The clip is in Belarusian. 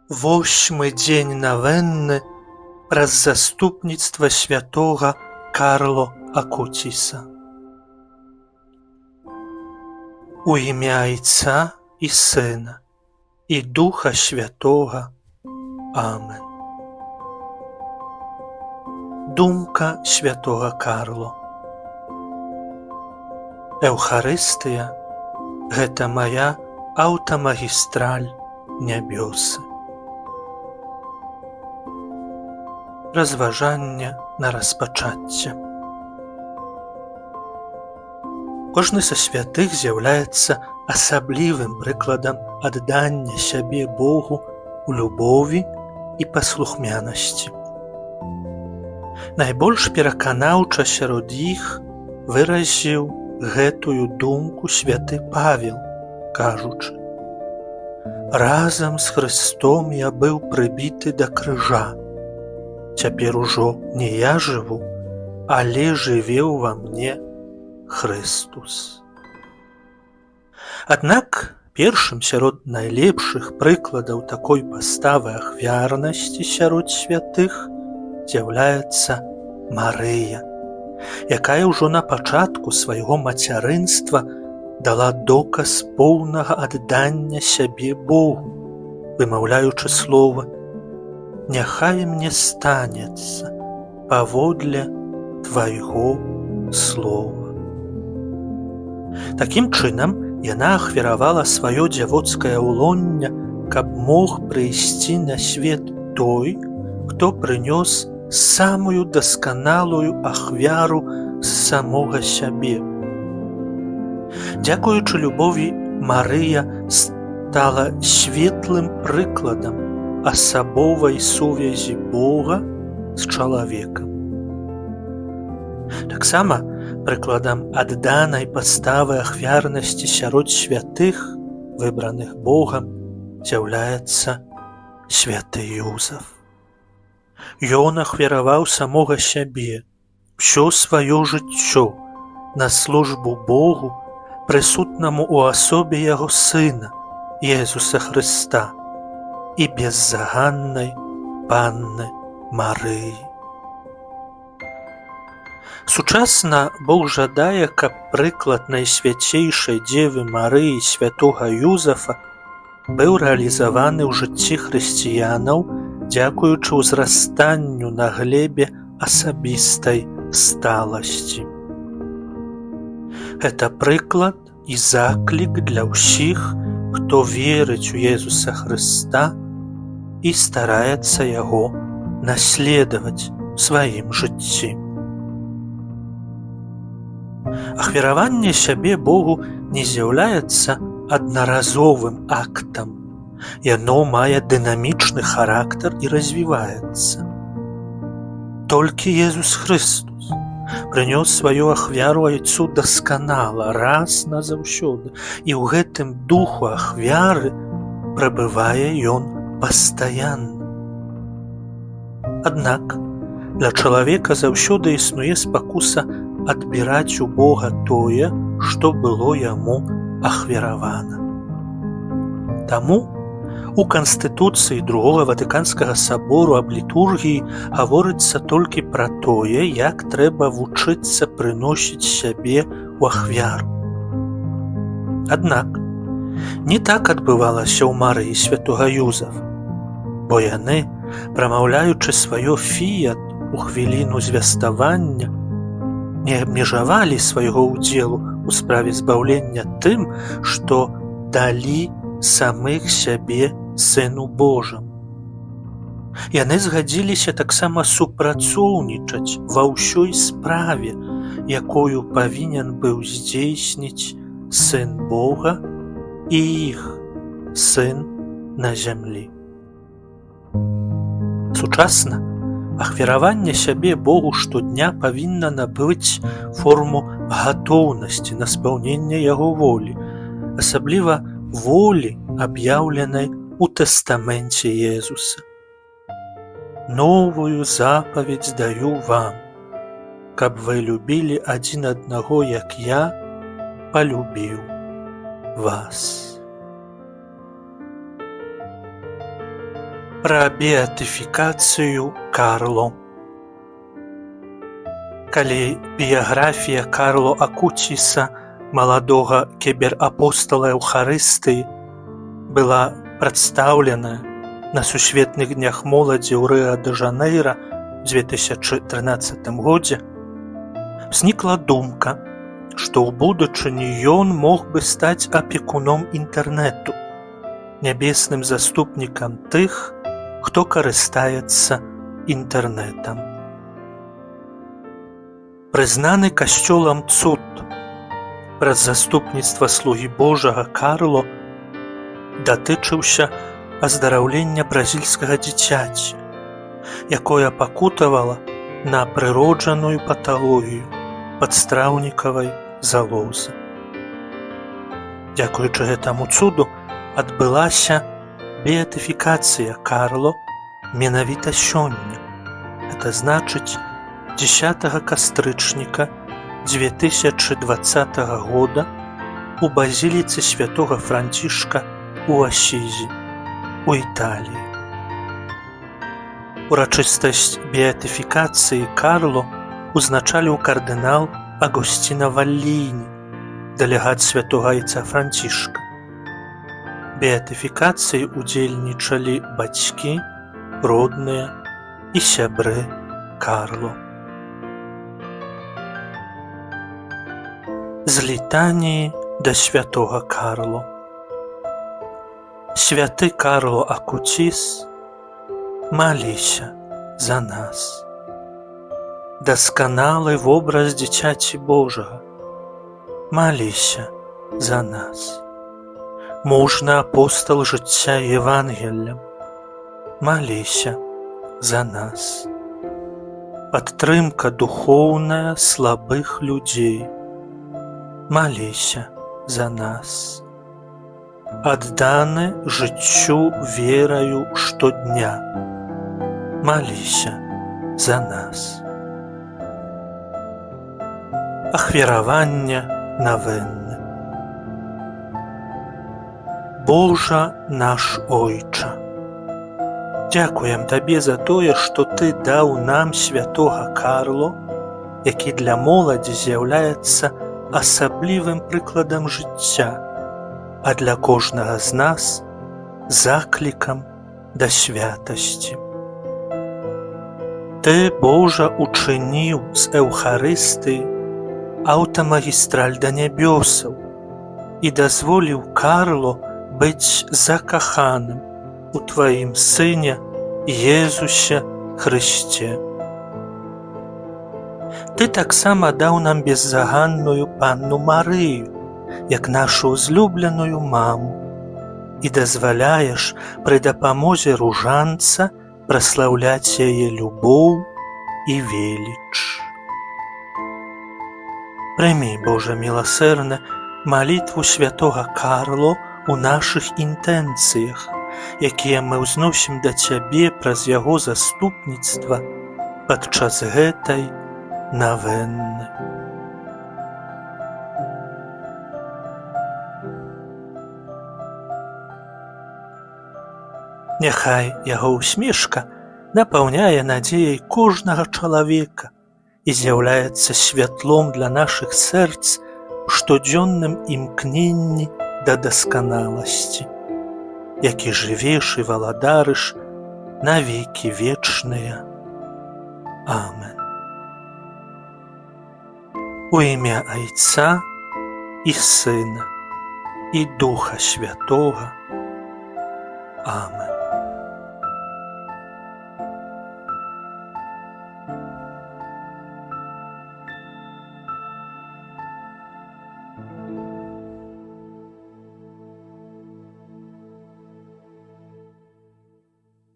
8 дзень навенны праз заступніцтва святога Карло Акуціса. У імя Айца і Сина і Духа Святога. Амен. Думка святога Карло. Еўхарыстыя – гэта мая аўтамагістраль нябёсы. Разважанне на распачацце. Кожны са святых з'яўляецца асаблівым прыкладам аддання сябе Богу у любові і паслухмянасці. Найбольш пераканаўча сярод іх выразіў гэтую думку святы Павел, кажучы: «Разам з Хрыстом я быў прыбіты да крыжа. Цяпер ужо не я жыву, але жыве ўва мне Хрыстус». Аднак першым сярод найлепшых прыкладаў такой паставы ахвярнасці сярод святых з'яўляецца Марыя, якая ўжо на пачатку свайго мацярынства дала доказ поўнага аддання сябе Богу, вымаўляючы словы: «Няхай мне станецца паводле твайго слова». Такім чынам яна ахвяравала сваё дзявоцкае ўлонне, каб мог прыйсці на свет той, хто прынёс самую дасканалую ахвяру з самога сябе. Дзякуючы любові Марыя стала светлым прыкладам асабовай сувязі Бога з чалавекам. Таксама прыкладам адданай паставы ахвярнасці сярод святых, выбраных Богам, з'яўляецца святы Юзаф. Ён ахвяраваў самога сябе, усё сваё жыццё на службу Богу, прысутнаму ў асобе яго Сына, Езуса Хрыста, і беззаганнай Панны Марыі. Сучасна Бог жадае, каб прыклад найсвяцейшай Дзевы Марыі святога Юзафа быў рэалізаваны ў жыцці хрысціянаў дзякуючы ўзрастанню на глебе асабістай сталасці. Гэта прыклад і заклік для ўсіх, хто верыць у Езуса Хрыста і стараецца яго наследаваць у сваім жыцці. Ахвяраванне сябе Богу не з'яўляецца аднаразовым актам. Яно мае дынамічны характар і развіваецца. Толькі Езус Хрыстус прынёс сваю ахвяру Айцу дасканала, раз назаўсёды, і ў гэтым духу ахвяры прабывае ён пастаянна. Аднак для чалавека заўсёды існуе спакуса адбіраць у Бога тое, што было яму ахвяравана. Таму у Канстытуцыі Другога Ватыканскага сабору аб літургіі гаворыцца толькі пра тое, як трэба вучыцца прыносіць сябе ў ахвяру. Аднак не так адбывалася ў Марыі святога Юзафа, бо яны, прамаўляючы сваё фіят у хвіліну звяставання, не абмежавалі свайго ўдзелу ў справе збаўлення тым, што далі самых сябе Сыну Божаму. Яны згадзіліся таксама супрацоўнічаць ва ўсёй справе, якую павінен быў здзейсніць Сын Бога і іх Сын на зямлі. Сучасна ахвяраванне сябе Богу штодня павінна набыць форму гатоўнасці на спаўненне яго волі, асабліва волі, аб'яўленай у тэстаменце Езуса. «Новую запаведь даю вам, каб вы любілі адзін аднаго, як я полюбіў вас». пра беатыфікацыю Карло. Калі біяграфія Карло Акуціса, маладога кіберапостала Еўхарыстыі, была прадстаўлена на сусветных днях моладзі ў Рыа-дэ-Жанэйра ў 2013 годзе, узнікла думка, што ў будучыні ён мог бы стаць апекуном інтэрнэту, нябесным заступнікам тых, хто карыстаецца інтэрнэтам. Прызнаны касцёлам цуд праз заступніцтва слугі Божага Карло датычыўся аздараўлення бразільскага дзіцяці, якое пакутавала на прыроджаную паталогію падстраўнікавай залозы. Дзякуючы гэтаму цуду адбылася беатыфікацыя Карло менавіта сёння, гэта значыць 10 кастрычніка 2020 года у базіліцы святога Францішка у Асізі, у Італіі. Урачыстасць беатыфікацыі Карло узначаліў кардынал Агусціна Валліні, дэлегат святога айца Францішка. Беатыфікацыі удзельнічалі бацькі, родныя і сябры Карло. З літаніі да святога Карло. Святы Карло Акуціс, маліся за нас. Дасканалы вобраз дзіцяці Божага, маліся за нас. Мужны апостал жыцця Евангеллем, маліся за нас. Падтрымка духоўная слабых людзей, маліся за нас. Адданы жыццю вераю штодня, маліся за нас. Ахвяравання навенны. Божа наш Ойча, дзякуем Табе за тое, што Ты даў нам святога Карло, які для моладзі з'яўляецца асаблівым прыкладам жыцця, а для кожнага з нас заклікам да святасці. Ты, Божа, учыніў з Эўхарыстыі аўтамагістраль да нябёсаў і дазволіў Карло быць закаханым у Тваім Сыне Езусе Хрысце. Ты таксама даў нам беззаганную Панну Марыю, як нашу ўзлюбленую маму, і дазваляеш пры дапамозе ружанца праслаўляць яе любоў і веліч. Прымі, Божа міласэрны, малітву святога Карло у нашых інтэнцыях, якія мы ўзносім да Цябе праз яго заступніцтва падчас гэтай навенны. Няхай яго усмешка напаўняе надзеяй кожнага чалавека і з'яўляецца святлом для нашых сэрц у штодзённым імкненні да дасканаласці, які жывеш і валадарыш на векі вечныя. Амен. У імя Айца і Сына і Духа Святога. Амен.